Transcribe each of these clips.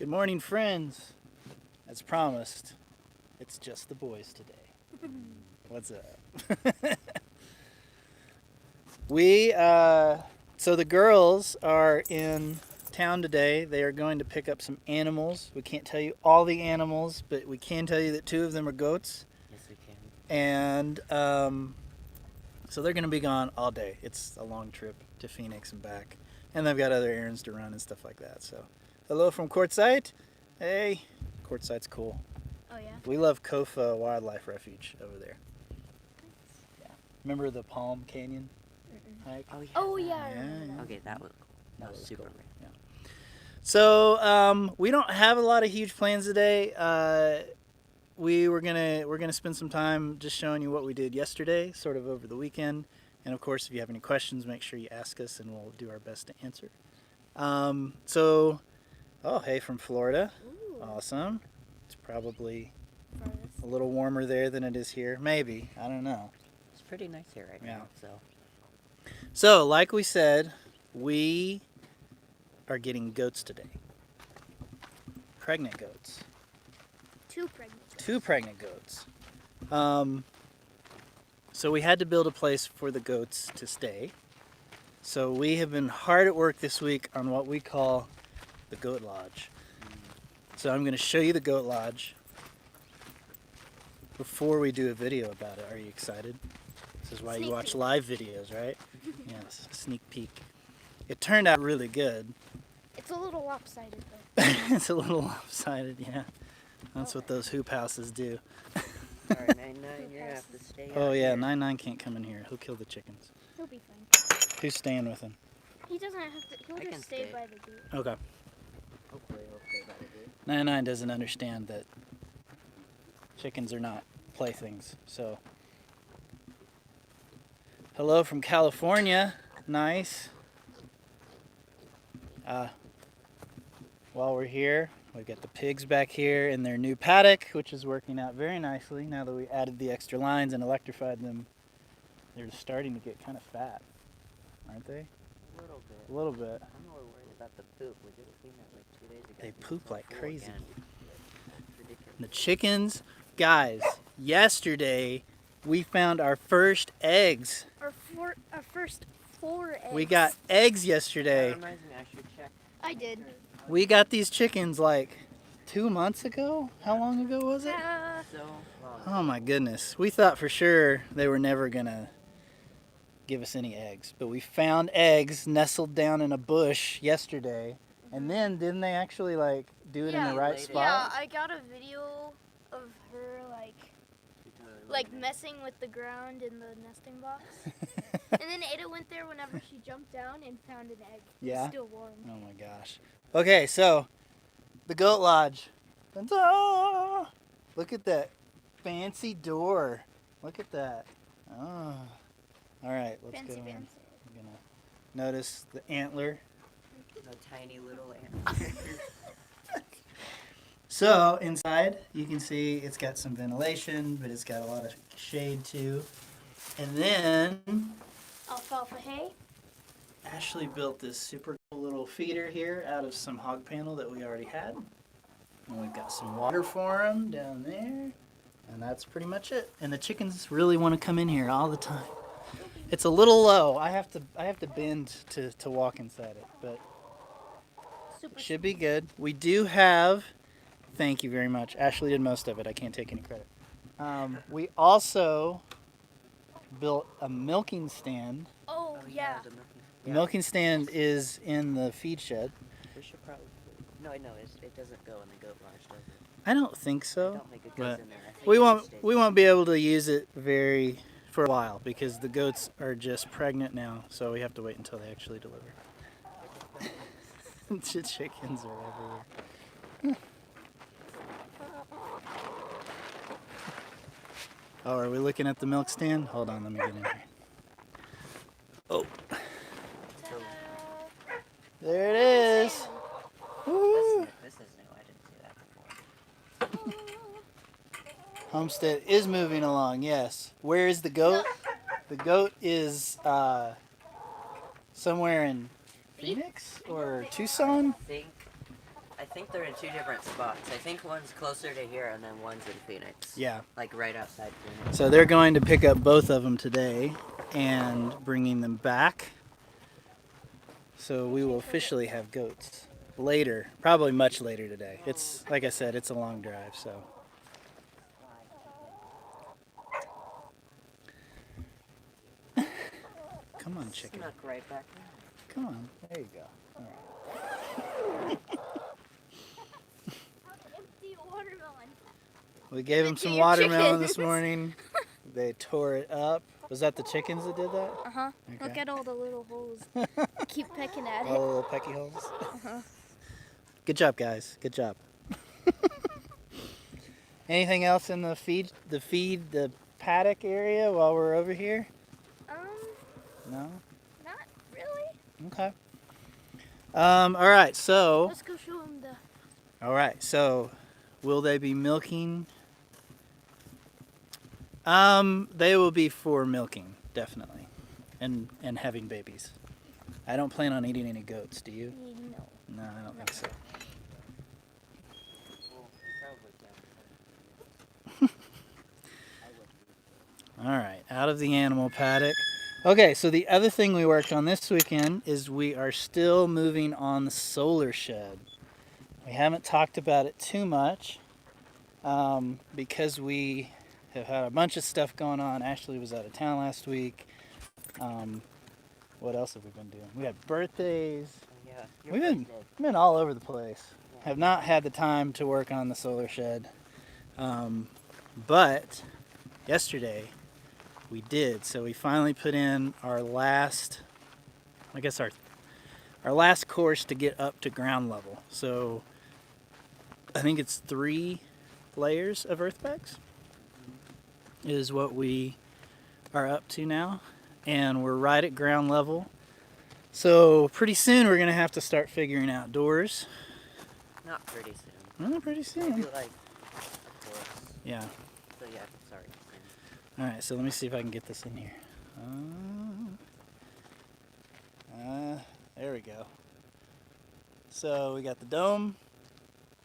Good morning, friends. As promised, it's just the boys today. What's up? So the girls are in town today. They are going to pick up some animals. We can't tell you all the animals, but we can tell you that 2 of them are goats. Yes, we can. And so they're going to be gone all day. It's a long trip to Phoenix and back. And they've got other errands to run and stuff like that. So, hello from Quartzsite. Hey, Quartzsite's cool. Oh, yeah? We love Kofa Wildlife Refuge over there. Yeah. Remember the Palm Canyon hike? Oh, yeah. I Yeah, remember yeah. that. Okay, that was cool. That was super cool. great. Yeah. So we don't have a lot of huge plans today. We're gonna spend some time just showing you what we did yesterday, sort of over the weekend. And of course, if you have any questions, make sure you ask us, and we'll do our best to answer. Oh, hey, from Florida. Ooh. Awesome. It's probably Farthest. a little warmer there than it is here. Maybe. I don't know. It's pretty nice here right now, so. So, like we said, we are getting goats today. Pregnant goats. 2 pregnant. 2 pregnant goats. So we had to build a place for the goats to stay. So we have been hard at work this week on what we call the goat lodge. So I'm going to show you the goat lodge before we do a video about it. Are you excited? This is why you watch live videos, right? Yes, sneak peek. It turned out really good. It's a little lopsided, though. It's a little lopsided, yeah. That's what those hoop houses do. Sorry, 9-9, you're gonna have to stay Oh out yeah, here. 9-9 can't come in here. He'll kill the chickens. He'll be fine. Who's staying with him? He doesn't have to. He'll I can just stay stay. by the gate. Okay. Hopefully he'll stay by the gate. 9-9 doesn't understand that chickens are not playthings, so. Hello from California. Nice. While we're here, we've got the pigs back here in their new paddock, which is working out very nicely now that we added the extra lines and electrified them. They're starting to get kind of fat, aren't they? A little bit. A little bit. I'm more worried about the poop. We did a clean that like 2 days ago. They and it's poop all like full crazy. again. It's ridiculous. The chickens, guys, yesterday we found our first eggs. Our first 4 eggs. We got eggs That yesterday. reminds me, I should check. I did. We got these chickens like 2 months ago. How long ago was it? So long. Oh my goodness. We thought for sure they were never gonna give us any eggs. But we found eggs nestled down in a bush yesterday. And then didn't they actually like do it in the right Yeah, spot? Yeah, I got a video of her You totally like love it. messing with the ground in the nesting box. And then Ada went there whenever she jumped down and found an egg. Yeah? It's still warm. Oh my gosh. Okay, so the goat lodge. Ta-da! Look at that fancy door. Look at that. Oh. All right, let's Fancy go in. fancy. I'm gonna notice the antler. The tiny little ant. So inside, you can see it's got some ventilation, but it's got a lot of shade too. And then Alfalfa hay. Ashley built this super cool little feeder here out of some hog panel that we already had. And we've got some water for them down there. And that's pretty much it. And the chickens really want to come in here all the time. It's a little low. I have to bend to walk inside it, but Super. should be good. We do have, thank you very much. Ashley did most of it. I can't take any credit. We also built a milking stand. Oh, yeah. The milking. The milking stand is in the feed shed. We should probably. No, it doesn't go in the goat lodge, does it? I don't think I so. don't think it but goes in there. I think We it won't just stays we won't be able to use it for a while because the goats are just pregnant now, so we have to wait until they actually deliver. The chickens are everywhere. Oh, are we looking at the milk stand? Hold on, let me get in here. Oh, there it is. Woo. This is new. I didn't see that before. Homestead is moving along, yes. Where is the goat? The goat is somewhere in Phoenix or Tucson? I I think they're in 2 different spots. I think one's closer to here and then one's in Phoenix. Yeah. Like right outside Phoenix. So they're going to pick up both of them today and bringing them back. So we will officially have goats later, probably much later today. It's, like I said, it's a long drive, so. Come on, chicken. Snuck right back in. Come on. There you go. All right. Empty watermelon. We gave them Look some at your watermelon this chickens. morning. They tore it up. Was that the chickens that did that? Uh-huh. Okay. Look at all the little holes. Keep pecking at All the it. little pecky holes. Uh-huh. Good job, guys. Good job. Anything else in the paddock area while we're over here? No? Not really. Okay. All right, so. Let's go show them the... All right, so will they be milking? They will be for milking, definitely, and having babies. I don't plan on eating any goats, do you? No. No, I don't think so. Well, you probably can. All right, out of the animal paddock. Okay, so the other thing we worked on this weekend is we are still moving on the solar shed. We haven't talked about it too much because we have had a bunch of stuff going on. Ashley was out of town last week. What else have we been doing? We had birthdays. Yeah. We've been all over the place. Yeah. Have not had the time to work on the solar shed. But yesterday we did. So we finally put in our last, I guess our last course to get up to ground level. So I think it's 3 layers of earth bags is what we are up to now. And we're right at ground level. So pretty soon we're gonna have to start figuring out doors. Not pretty soon. Pretty soon. Maybe like a course. Yeah. So yeah, sorry. All right, so let me see if I can get this in here. There we go. So we got the dome,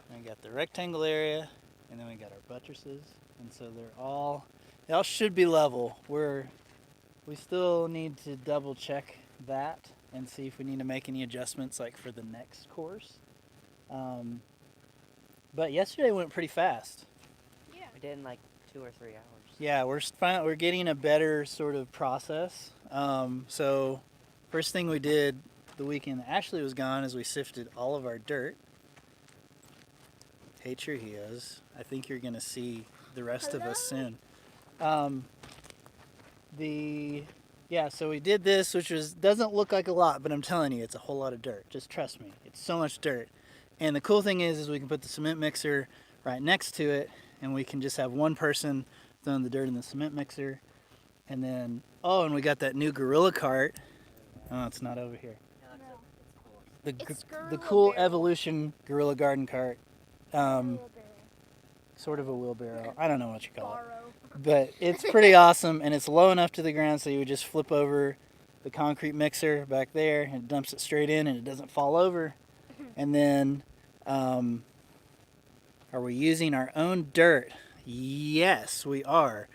and we got the rectangle area, and then we got our buttresses, and so they all should be level. We still need to double check that and see if we need to make any adjustments like for the next course. But yesterday went pretty fast. Yeah. We did in like 2 or 3 hours. Yeah, we're getting a better sort of process. So first thing we did the weekend Ashley was gone is we sifted all of our dirt. Hey, sure he is. I think you're gonna see the rest of us soon. So we did this, which doesn't look like a lot, but I'm telling you, it's a whole lot of dirt. Just trust me, it's so much dirt. And the cool thing is we can put the cement mixer right next to it, and we can just have one person throwing the dirt in the cement mixer. And then, and we got that new Gorilla cart. Oh, it's not over here. No, It's The Gorilla cool Barrel. Evolution Gorilla Garden cart. Wheelbarrow. Sort of a wheelbarrow. I don't know what you call it. Borrow. But it's pretty awesome, and it's low enough to the ground so you would just flip over the concrete mixer back there and it dumps it straight in and it doesn't fall over. And then, are we using our own dirt? Yes, we are.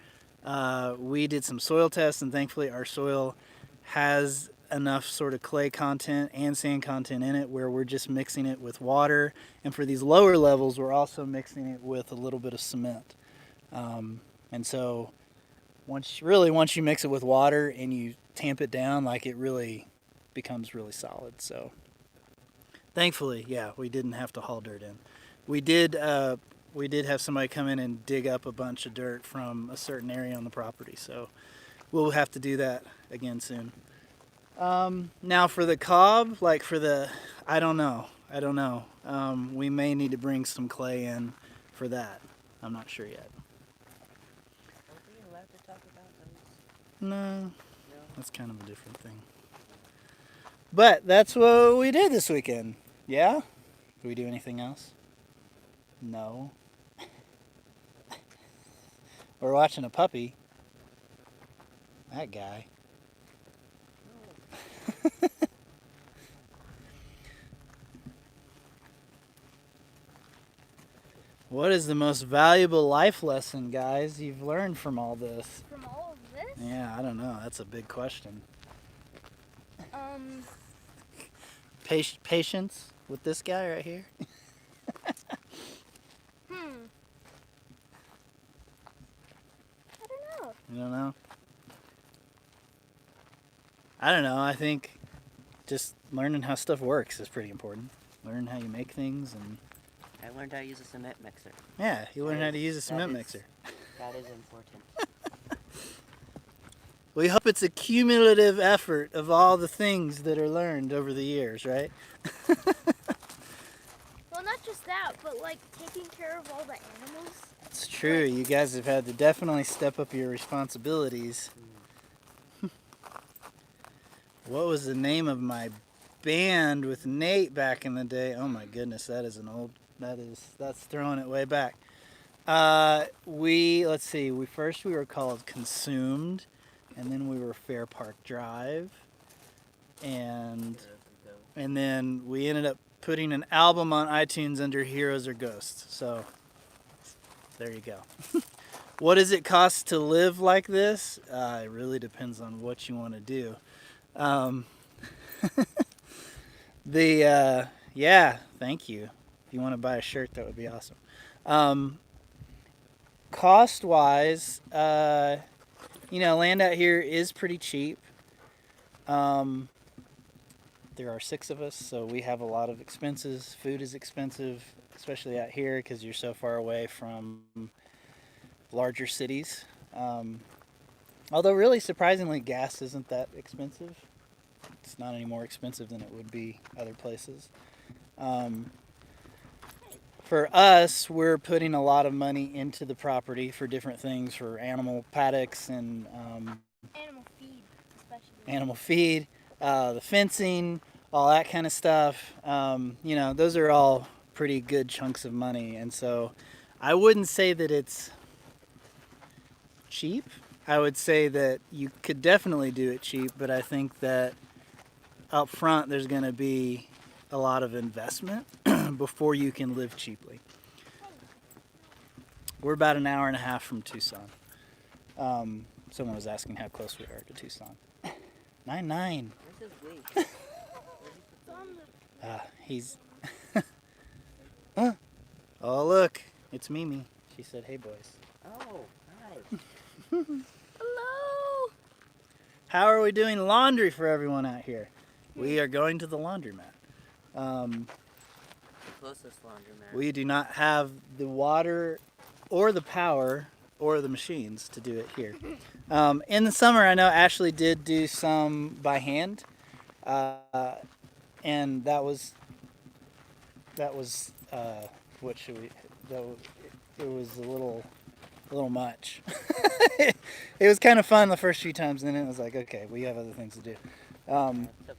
We did some soil tests, and thankfully our soil has enough sort of clay content and sand content in it where we're just mixing it with water. And for these lower levels, we're also mixing it with a little bit of cement. And so once you mix it with water and you tamp it down, like it really becomes really solid. So thankfully, yeah, we didn't have to haul dirt in. We did have somebody come in and dig up a bunch of dirt from a certain area on the property. So we'll have to do that again soon. Now for the cob, I don't know. We may need to bring some clay in for that. I'm not sure yet. Are we allowed to talk about those? No, No. that's kind of a different thing. But that's what we did this weekend. Yeah? Did we do anything else? No. We're watching a puppy. That guy. What is the most valuable life lesson, guys, you've learned from all this? From all of this? Yeah, I don't know. That's a big question. Patience with this guy right here. I don't know. You don't know? I don't know. I think just learning how stuff works is pretty important. Learn how you make things, and I learned how to use a cement mixer. yeah, you learn how to use a That cement is- mixer. That is important. We hope it's a cumulative effort of all the things that are learned over the years, right? Well, not just that, but like taking care of all the animals. It's true. You guys have had to definitely step up your responsibilities. What was the name of my band with Nate back in the day? Oh my goodness, that is an old. That's throwing it way back. Let's see. We were called Consumed, and then we were Fair Park Drive, and then we ended up putting an album on iTunes under Heroes or Ghosts. So there you go. What does it cost to live like this? It really depends on what you want to do. Yeah, thank you. If you want to buy a shirt, that would be awesome. Cost wise, land out here is pretty cheap. There are 6 of us, so we have a lot of expenses. Food is expensive, especially out here because you're so far away from larger cities. Although really surprisingly, gas isn't that expensive. It's not any more expensive than it would be other places. For us, we're putting a lot of money into the property for different things, for animal paddocks and Animal feed, especially. animal feed, the fencing, all that kind of stuff. Those are all pretty good chunks of money. And so I wouldn't say that it's cheap. I would say that you could definitely do it cheap, but I think that up front there's going to be a lot of investment before you can live cheaply. We're about an hour and a half from Tucson. Someone was asking how close we are to Tucson. 9-9. Where's his week? He's... Huh? Oh, look. It's Mimi. She said, hey, boys. Oh, hi. Hello. How are we doing laundry for everyone out here? We are going to the laundromat. The closest laundromat. We do not have the water or the power or the machines to do it here. In the summer, I know Ashley did do some by hand, and that was what should we? It was a little much. It was kind of fun the first few times, and then it was like, okay, we have other things to do. It took a long time.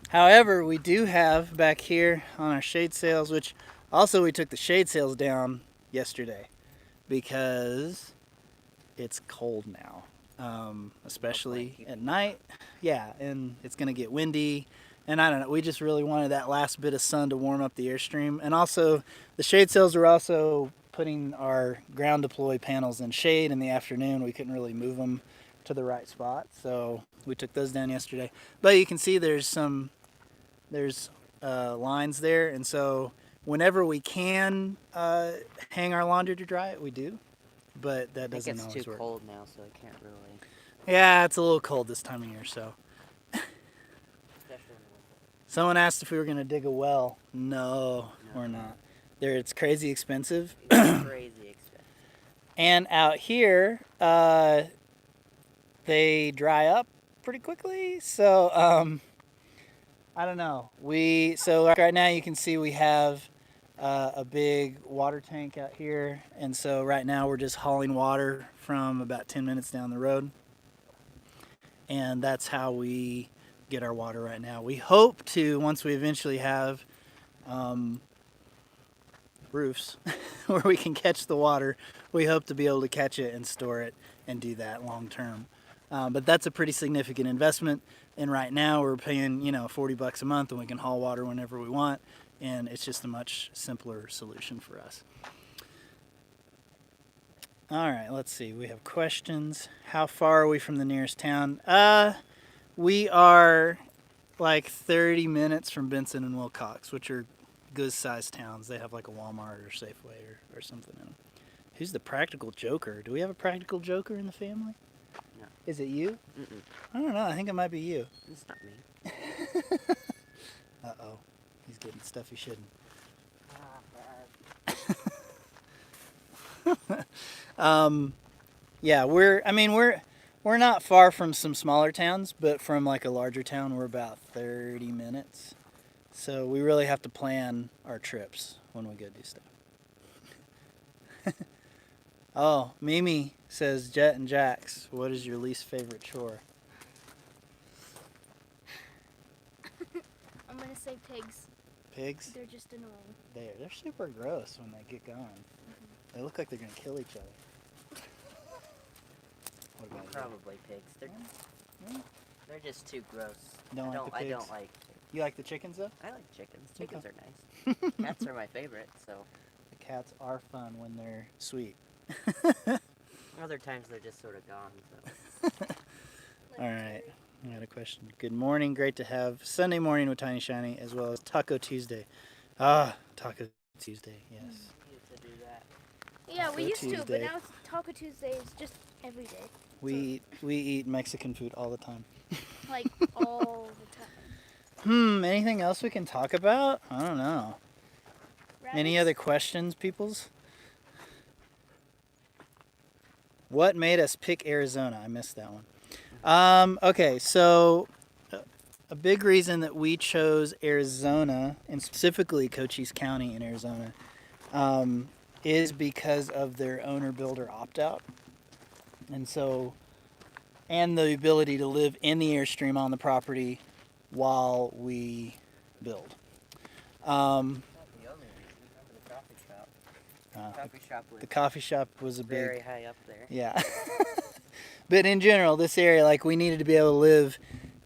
However, we do have back here on our shade sails, which also we took the shade sails down yesterday because it's cold now, especially at night. Yeah, and it's going to get windy. And I don't know, we just really wanted that last bit of sun to warm up the Airstream. And also, the shade sails are also putting our ground deploy panels in shade in the afternoon. We couldn't really move them to the right spot, so we took those down yesterday. But you can see there's lines there, and so whenever we can hang our laundry to dry it, we do. But that doesn't It always gets too work. cold now, so I can't really. Yeah, it's a little cold this time of year, so. Especially in the winter. Someone asked if we were going to dig a well. No, No. we're not. It's crazy expensive. It's crazy expensive. And out here, they dry up pretty quickly. So, I don't know. So right now you can see we have a big water tank out here. And so right now we're just hauling water from about 10 minutes down the road. And that's how we get our water right now. We hope to, once we eventually have roofs where we can catch the water, we hope to be able to catch it and store it and do that long term. But that's a pretty significant investment. And right now we're paying, $40 a month and we can haul water whenever we want. And it's just a much simpler solution for us. All right, let's see. We have questions. How far are we from the nearest town? We are like 30 minutes from Benson and Wilcox, which are good-sized towns. They have like a Walmart or Safeway or something in them. Who's the practical joker? Do we have a practical joker in the family? No. Is it you? Mm-mm. I don't know. I think it might be you. It's not me. Uh-oh. He's getting stuff he shouldn't. Yeah, we're not far from some smaller towns, but from like a larger town, we're about 30 minutes. So we really have to plan our trips when we go do stuff. Oh, Mimi says, Jet and Jax, what is your least favorite chore? I'm gonna say pigs. Pigs? They're just annoying. They're super gross when they get going. They look like they're gonna kill each other. What about you? Probably pigs. They're just too gross. Don't like the I pigs? don't like. You like the chickens though? I like chickens. Chickens Okay. are nice. Cats are my favorite. So The cats are fun when they're sweet. other times they're just sort of gone. So All right, I got a question. Good morning. Great to have Sunday morning with Tiny Shiny as well as Taco Tuesday. Ah, Taco Tuesday, yes. we used to do that. Yeah, we Taco used to, but Tuesday. now Taco Tuesday is just every day. We eat Mexican food all the time. Like all the time. Anything else we can talk about? I don't know. Any Rabbits? other questions, peoples? What made us pick Arizona? I missed that one. Okay, so a big reason that we chose Arizona, and specifically Cochise County in Arizona, is because of their owner-builder opt-out. And the ability to live in the Airstream on the property while we build. Not the only reason. Remember the coffee shop. Coffee shop was The coffee shop was a big... very high up there. Yeah. But in general, this area, like, we needed to be able to live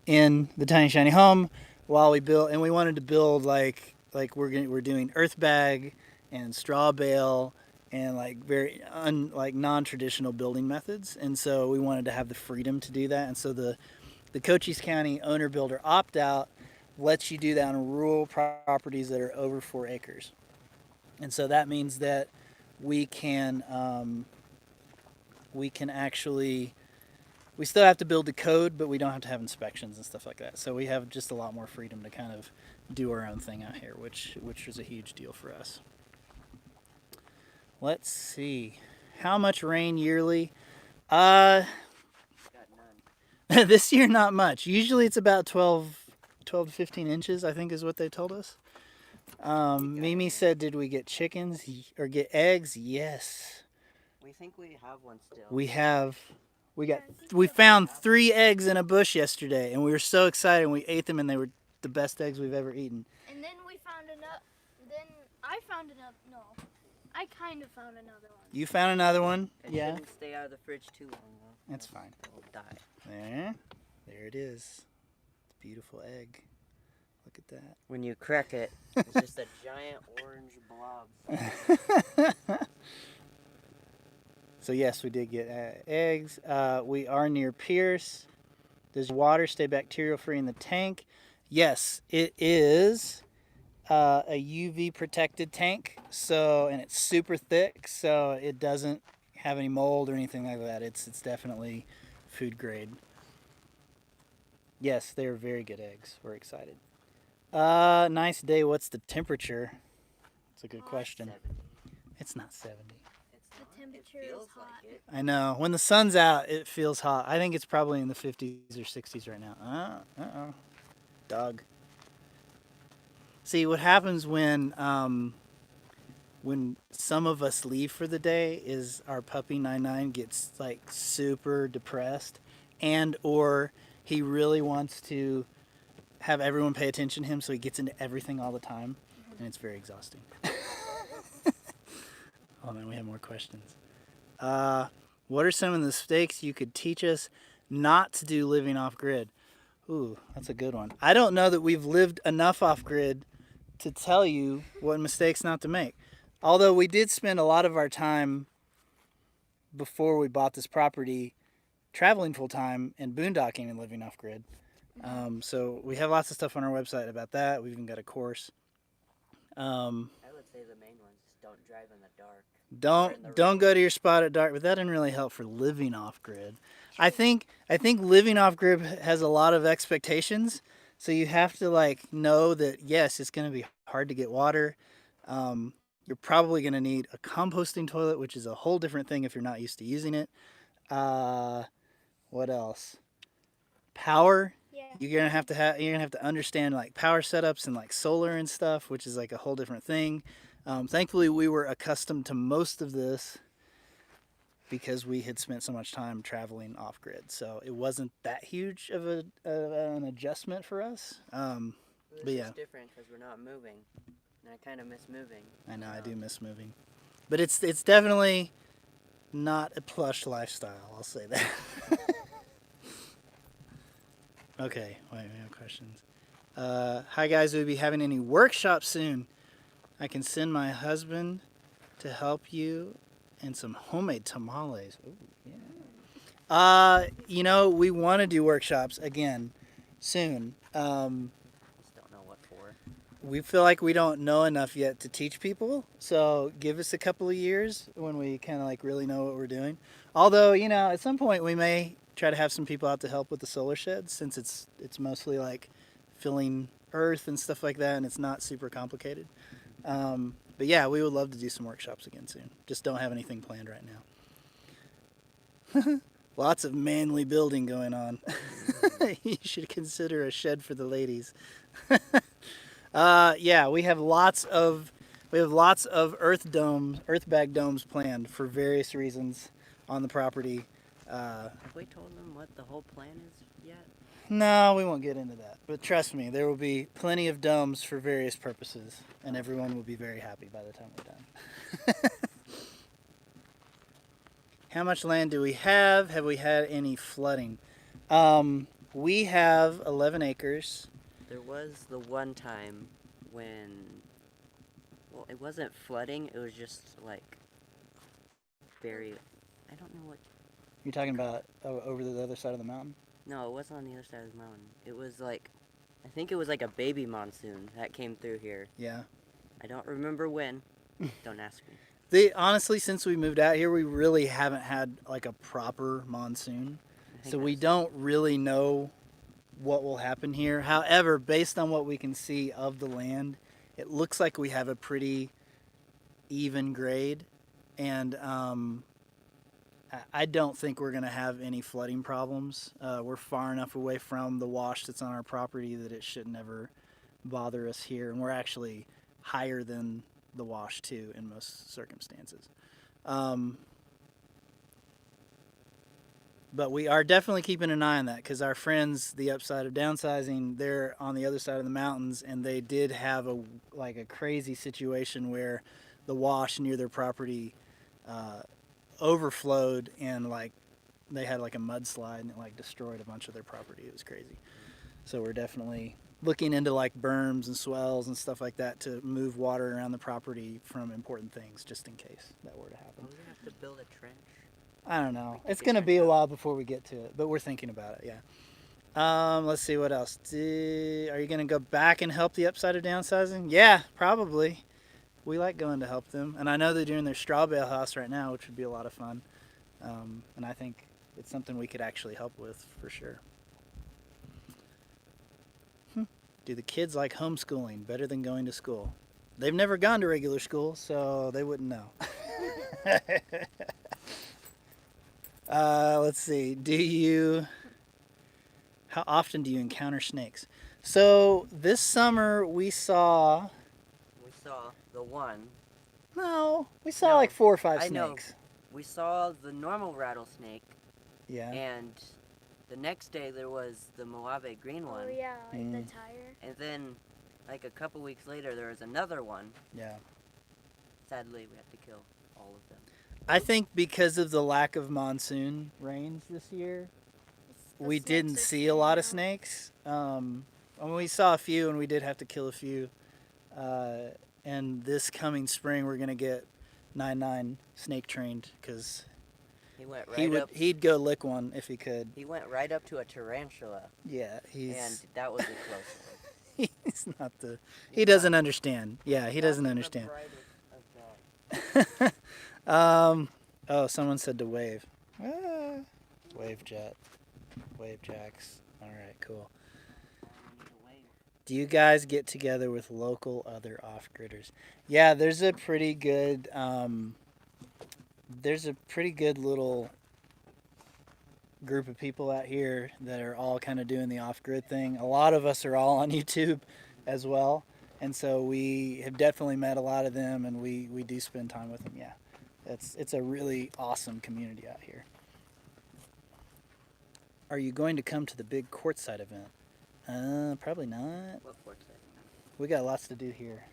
in the Tiny Shiny home while we built, and we wanted to build like we're doing earth bag and straw bale and like very non-traditional building methods, and so we wanted to have the freedom to do that. And so the Cochise County owner builder opt out lets you do that on rural properties that are over 4 acres, and so that means that we can actually, we still have to build the code, but we don't have to have inspections and stuff like that. So we have just a lot more freedom to kind of do our own thing out here, which is a huge deal for us. Let's see. How much rain yearly? Got none. This year, not much. Usually it's about 12 to 15 inches, I think is what they told us. Mimi said, did we get chickens or get eggs? Yes. We think we have one still. We found 3 eggs in a bush yesterday, and we were so excited. And we ate them, and they were the best eggs we've ever eaten. And then we found another. Then I found another. No, I kind of found another one. You found another one? It Yeah. shouldn't stay out of the fridge too long though. That's fine. It'll die. There it is. It's a beautiful egg. Look at that. When you crack it, it's just a giant orange blob. So yes, we did get eggs. We are near Pierce. Does water stay bacterial free in the tank? Yes, it is a UV protected tank. And it's super thick, so it doesn't have any mold or anything like that. It's definitely food grade. Yes, they're very good eggs. We're excited. Nice day. What's the temperature? It's a good question. 70. It's not 70. The temperature is hot. Like it. I know. When the sun's out, it feels hot. I think it's probably in the 50s or 60s right now. Uh-oh. Dog. See, what happens when some of us leave for the day is our puppy 99 gets like super depressed, and or he really wants to have everyone pay attention to him, so he gets into everything all the time, and it's very exhausting. Oh man, we have more questions. What are some of the mistakes you could teach us not to do living off grid? Ooh, that's a good one. I don't know that we've lived enough off grid to tell you what mistakes not to make. Although we did spend a lot of our time before we bought this property, traveling full time and boondocking and living off grid. So we have lots of stuff on our website about that. We've even got a course. I would say the main ones just don't drive in the dark. Or in the Don't rain. go to your spot at dark, but that didn't really help for living off grid. I think living off grid has a lot of expectations, so you have to like know that yes, it's going to be hard to get water. You're probably going to need a composting toilet, which is a whole different thing if you're not used to using it. What else? Power. Yeah. You're gonna have to understand like power setups and like solar and stuff, which is like a whole different thing. Thankfully, we were accustomed to most of this because we had spent so much time traveling off grid, so it wasn't that huge of an adjustment for us. It's But yeah, just different because we're not moving, and I kind of miss moving. I know I do miss moving, but it's definitely not a plush lifestyle. I'll say that. Okay, wait, we have questions. Hi guys, we'll be having any workshops soon. I can send my husband to help you and some homemade tamales. Ooh, yeah. We want to do workshops again soon. Just don't know what for. We feel like we don't know enough yet to teach people, so give us a couple of years when we kind of like really know what we're doing. Although, at some point we may try to have some people out to help with the solar sheds, since it's mostly like filling earth and stuff like that, and it's not super complicated. But yeah, we would love to do some workshops again soon. Just don't have anything planned right now. Lots of manly building going on. You should consider a shed for the ladies. Yeah, we have lots of earth bag domes planned for various reasons on the property. Have we told them what the whole plan is yet? No, we won't get into that. But trust me, there will be plenty of domes for various purposes, and everyone will be very happy by the time we're done. How much land do we have? Have we had any flooding? We have 11 acres. There was the one time when, well, it wasn't flooding, it was just like very, I don't know what. You're talking about over the other side of the mountain? No, it wasn't on the other side of the mountain. It was like, I think it was like a baby monsoon that came through here. Yeah. I don't remember when. Don't ask me. Honestly, since we moved out here, we really haven't had like a proper monsoon. So we don't really know what will happen here. However, based on what we can see of the land, it looks like we have a pretty even grade. And I don't think we're going to have any flooding problems. We're far enough away from the wash that's on our property that it should never bother us here. And we're actually higher than the wash too in most circumstances. But we are definitely keeping an eye on that, because our friends, the upside of downsizing, they're on the other side of the mountains, and they did have a crazy situation where the wash near their property overflowed, and they had like a mudslide, and it destroyed a bunch of their property. It was crazy. So we're definitely looking into berms and swells and stuff like that to move water around the property from important things, just in case that were to happen. We're gonna have to build a trench. I don't know. It's going to be a while before we get to it, but we're thinking about it, yeah. Let's see, what else? Are you going to go back and help the upside of downsizing? Yeah, probably. We like going to help them. And I know they're doing their straw bale house right now, which would be a lot of fun. And I think it's something we could actually help with for sure. Do the kids like homeschooling better than going to school? They've never gone to regular school, so they wouldn't know. Let's see. How often do you encounter snakes? So this summer we saw The one. No, we saw No, 4 or 5 I know. snakes. We saw the normal rattlesnake, Yeah. and the next day there was the Mojave green one. Oh yeah, the tire. And then, a couple weeks later, there was another one. Yeah. Sadly, we had to kill all of them. I think because of the lack of monsoon rains this year, we didn't see a lot of snakes. We saw a few, and we did have to kill a few. And this coming spring, we're going to get 9 snake trained, because He went He right would. up. He'd go lick one if he could. He went right up to a tarantula, Yeah, and he's that was a close one. he's not the. He doesn't understand. Yeah, he doesn't understand. The brightest of the... Oh, someone said to wave. Ah, wave jet. Wave jacks. All right, cool. Do you guys get together with local other off-gridders? Yeah, there's a pretty good little group of people out here that are all kind of doing the off-grid thing. A lot of us are all on YouTube as well, and so we have definitely met a lot of them, and we do spend time with them. Yeah, it's a really awesome community out here. Are you going to come to the big courtside event? Probably not. What fork is that? We got lots to do here.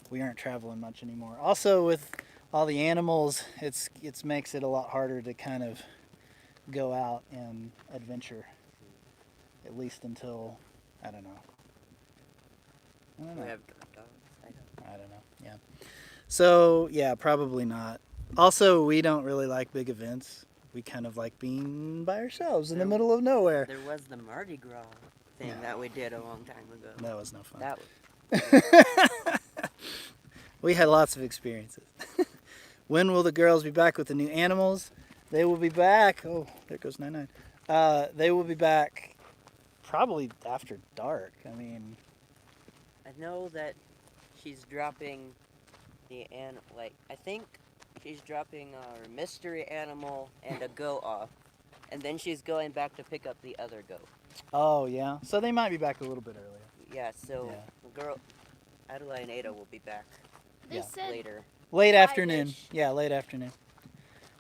We aren't traveling much anymore. Also, with all the animals, it makes it a lot harder to kind of go out and adventure. At least until, I don't know. We have dogs. I don't know. Yeah. So yeah, probably not. Also, we don't really like big events. We kind of like being by ourselves in the middle of nowhere. There was the Mardi Gras thing that we did a long time ago. That was no fun. That was... We had lots of experiences. When will the girls be back with the new animals? They will be back. Oh, there goes 99. They will be back probably after dark. I mean, I know that she's dropping I think she's dropping our mystery animal and a goat off, and then she's going back to pick up the other goat. oh yeah. So they might be back a little bit earlier. Yeah, so Yeah. the girl, Adelaide and Ada will be back They Yeah. said later. Late Five-ish. afternoon. Yeah, late afternoon.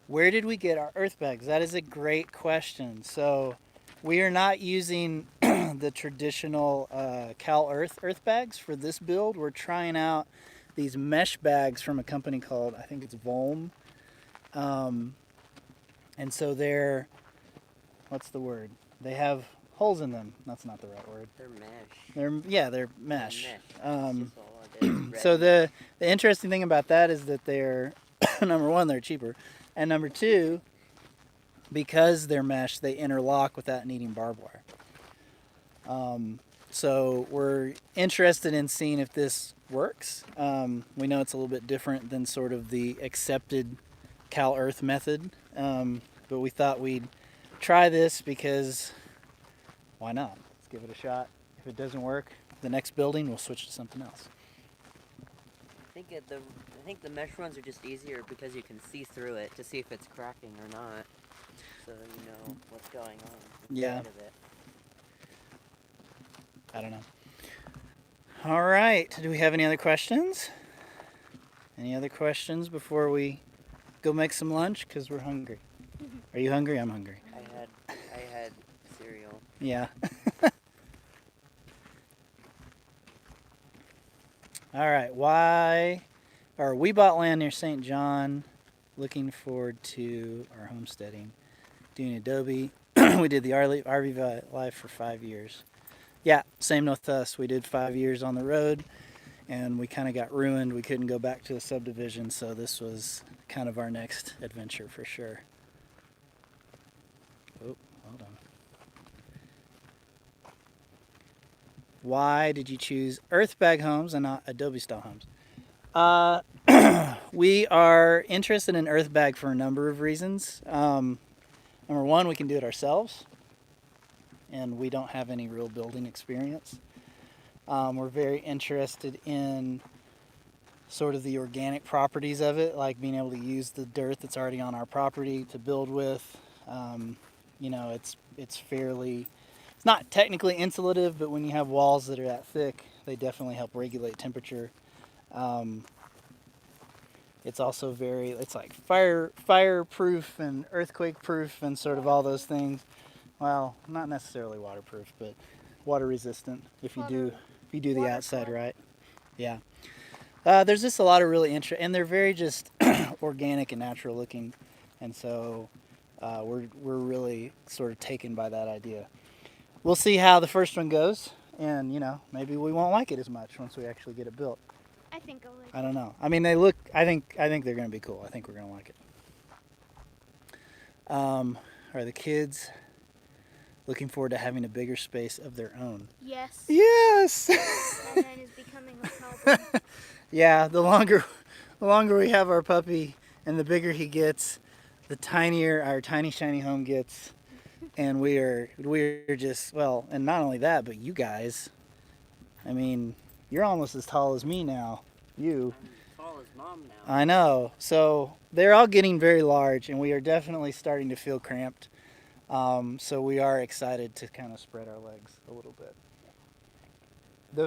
Where did we get our earth bags? That is a great question. So we are not using the traditional Cal Earth bags for this build. We're trying out these mesh bags from a company called, I think it's Volm. And so they're, what's the word? They have holes in them. That's not the right word. They're mesh. They're mesh. Mesh. Um, It's just all it is, So red. the interesting thing about that is that they're number one, they're cheaper, and number two, because they're mesh, they interlock without needing barbed wire. So we're interested in seeing if this works. We know it's a little bit different than sort of the accepted Cal Earth method, but we thought we'd try this because why not? Let's give it a shot. If it doesn't work, the next building we'll switch to something else. I think the mesh ones are just easier because you can see through it to see if it's cracking or not, so you know what's going on Yeah. inside of it. I don't know. All right. Do we have any other questions? Any other questions before we go make some lunch? Because we're hungry. Are you hungry? I'm hungry. I had cereal. Yeah. All right. We bought land near St. John. Looking forward to our homesteading. Doing adobe. We did the RV life for 5 years. Yeah, same with us. We did 5 years on the road, and we kind of got ruined. We couldn't go back to the subdivision, so this was kind of our next adventure for sure. Oh, hold on. Why did you choose earthbag homes and not adobe style homes? We are interested in earthbag for a number of reasons. Number one, we can do it ourselves, and we don't have any real building experience. We're very interested in sort of the organic properties of it, like being able to use the dirt that's already on our property to build with. It's not technically insulative, but when you have walls that are that thick, they definitely help regulate temperature. It's also it's like fireproof and earthquake proof and sort of all those things. Well, not necessarily waterproof, but water resistant if you do the outside right. Yeah. There's just a lot of really interesting, and they're very just organic and natural looking, and so we're really sort of taken by that idea. We'll see how the first one goes, and maybe we won't like it as much once we actually get it built. I think I'll like I don't know. I mean, they look. I think they're going to be cool. I think we're going to like Are the kids looking forward to having a bigger space of their own? Yes. Yes! That man is becoming a problem. Yeah, the longer we have our puppy and the bigger he gets, the tinier our tiny shiny home gets. And we're just, well, and not only that, but you guys, I mean, you're almost as tall as me now. You. I'm as tall as Mom now. I know. So they're all getting very large, and we are definitely starting to feel cramped. So we are excited to kind of spread our legs a little bit.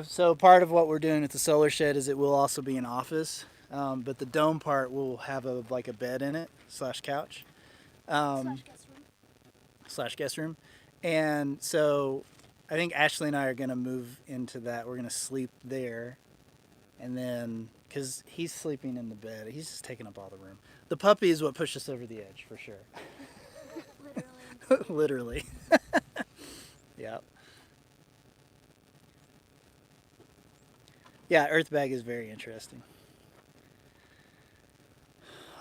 So part of what we're doing at the solar shed is it will also be an office, but the dome part will have like a bed in it / couch. Slash guest room. And so I think Ashley and I are going to move into that. We're going to sleep there. And then, because he's sleeping in the bed, he's just taking up all the room. The puppy is what pushed us over the edge, for sure. Literally. Literally. Yep. Yeah, Earthbag is very interesting.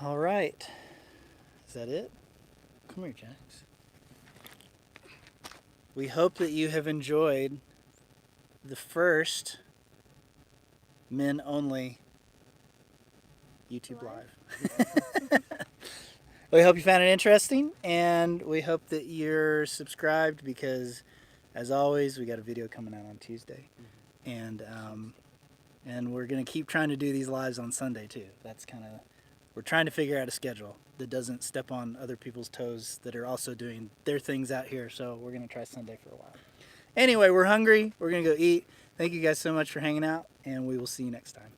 All right. Is that it? Come here, Jax. We hope that you have enjoyed the first men only YouTube Live. We hope you found it interesting, and we hope that you're subscribed because, as always, we got a video coming out on Tuesday, and we're gonna keep trying to do these lives on Sunday too. That's kind of, we're trying to figure out a schedule that doesn't step on other people's toes that are also doing their things out here. So we're gonna try Sunday for a while. Anyway, we're hungry. We're gonna go eat. Thank you guys so much for hanging out, and we will see you next time.